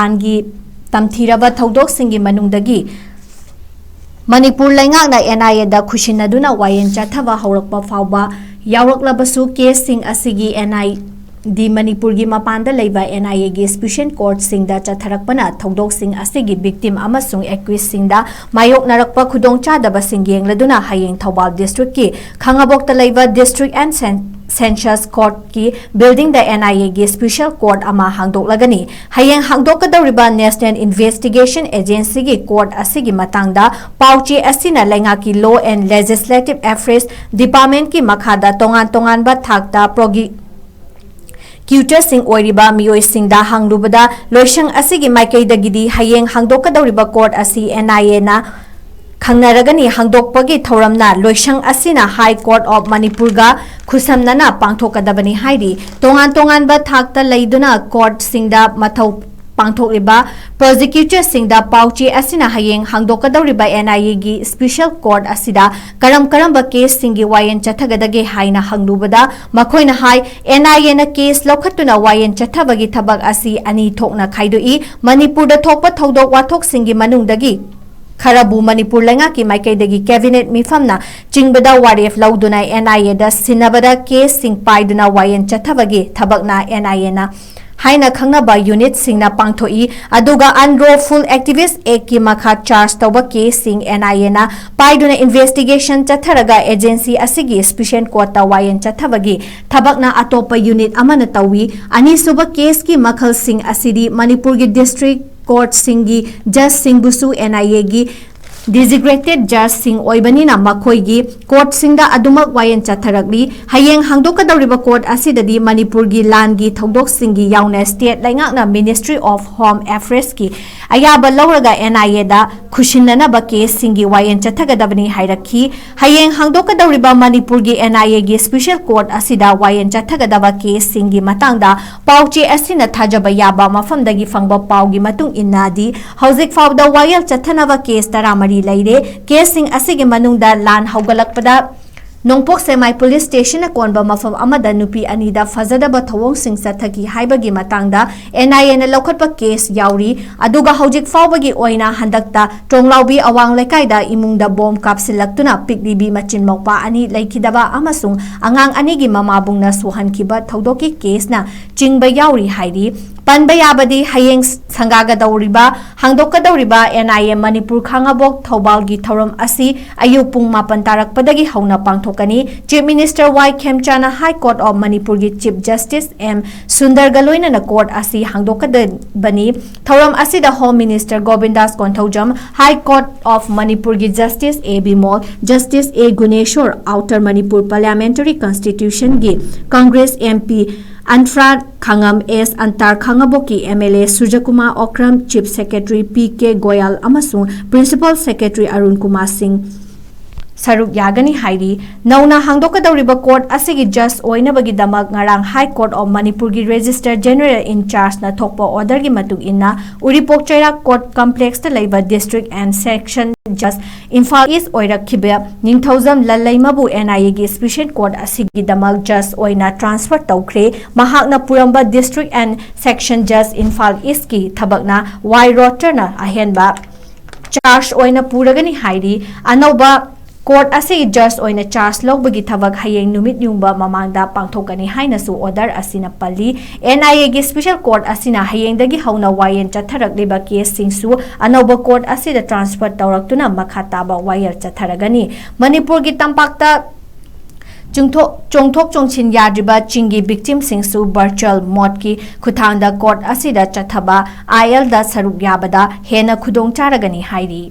Angi Tamthiraba Thoudoksingi Manungdagi Manipur Laingakna NIA da Kushinaduna Wayen Chathava Haurakpa Fauba Yauraklabasu case sing asigi NI di Manipur gi mapanda leiba NIA gi Special Court singda chatharakpana Thoudok sing asigi victim amasung accused singda mayok narakpa khudong chadaba sing yengladuna Hayeng Thoubal district ki Khangabokta leiba district and Census Court ki building the NIA gi Special Court ama Hangdoklagani Hayeng Hangdokadawriba National Investigation Agency gi court asigi matangda pauchi asina lenga ki Law and Legislative Affairs Department ki makhada tongan ba thakta progi Cpurt sing oiriba miyoi singda hanglubada loishang asigi maikaidagidi Hayeng Hangdokadawriba court asi NIA na Khangnaragani hangdokpagi thoramna loishang asina High Court of Manipur ga khusamnana pangthokadabani hairi tongan ba thakta leiduna court singda mathau pangthokriba prosecutor singda pauchi asina Hayeng Hangdokadawriba NIA gi Special Court asida karam ba case singi wayen chathagadage haina hanglubada makhoina hai NIA na case lokhatuna wayen chathabagi thabak asi ani thokna khaidoi Manipur da thokpa thodok wathok singi manungdagi Kharabu Manipur Lenga ki Maikaidagi Cabinet Mifamna Chingbada Warif Lauduna NIA da Sinabada case sing paiduna wayen chathabagi thabakna NIA na Haina Khangnaba unit singna pangthoi aduga unlawful activist ki makha charge tawba case sing NIA na paiduna investigation chatharaga agency asigi Special Court ta wayen chathabagi thabakna atopa unit amana tawi ani suba case ki makhal sing asidi Manipur gi district court singi judge singbusu NIA gi designated judge sing oibanina makhoi gi court singda adumak wayen chatharagli Hayeng Hangdokadawriba court asidadi Manipur gi land gi thodok singi yauna state laingakna Ministry of Home Affairs ki ayaba lawraga NIA da khushinna ba case singi wayen chathagadabani hairakhi Hayeng Hangdokadawriba Manipur gi NIA gi Special Court asida wayen chathagadaba case singi matangda pauchi asina thajaba yaba mafamdagi fangba paugi matung innadi hauzik fawda wayel chathanaba case taramari Laire casing asigi manungda lan haugalakpada Nongpok Semai Police Station na konba mafam amada nupi anida fazadaba thawong sing sathaki haibagi matangda NIA na lokhatpa case yauri aduga haujik fawbagi oina handakta tronglaubi awang lekaida imungda bom kapsilaktuna piklibi machin mokpa ani laikidaba amasung angang anigi mamabungna suhankiba thaudoki case na chingba yauri hairi Panba yabadi Hayeng Sangagadawriba Hangdokadawriba NIA Manipur Khangabok Thoubal gi thoram asi ayupung mapan tarakpadagi hauna pangthokani Chief Minister Y Khemchana High Court of Manipur gi Chief Justice M Sundar Galoina na court asi Hangdokadabani thoram asi da Home Minister Govindas Konthaujam High Court of Manipur gi Justice A Bimol Justice A Guneshwar Outer Manipur Parliamentary Constitution gi Congress MP Anfra Khangam S Antar Khangaboki MLA Sujakuma Okram Chief Secretary PK Goyal amasung Principal Secretary Arun Kumar Singh Saruk Yagani Hairi Nauna Hangdokadawriba Court asigi just oinabagi damak ngarang High Court of Manipur gi Register General in charge na thokpa order gi matung inna Uripok Chaira Court Complex ta leiba District and Section Just Infal East oirakhiba Ningthaujam Lalaimabu NIA gi Special Court asigi damak just oina transfer tawkhre mahakna puramba District and Section Just Infal East ki thabakna Y Rotter na ahenba charge oina puragani hairi anoba Court asi just oina charge logbagi thabak Hayeng numit yungba mamangda pangthokani hainasu order asina pali NIA gi Special Court asina Hayeng dagi hauna wayen chatharakliba case singsu anoba court asida transfer tawraktuna makhataba wire chatharagani Manipur gi tampakta Chongthok Chongchin Yadriba Chingi victim singsu virtual mode ki Kuthangda court asida chathaba IL da saruk yabada hena khudong charagani hairi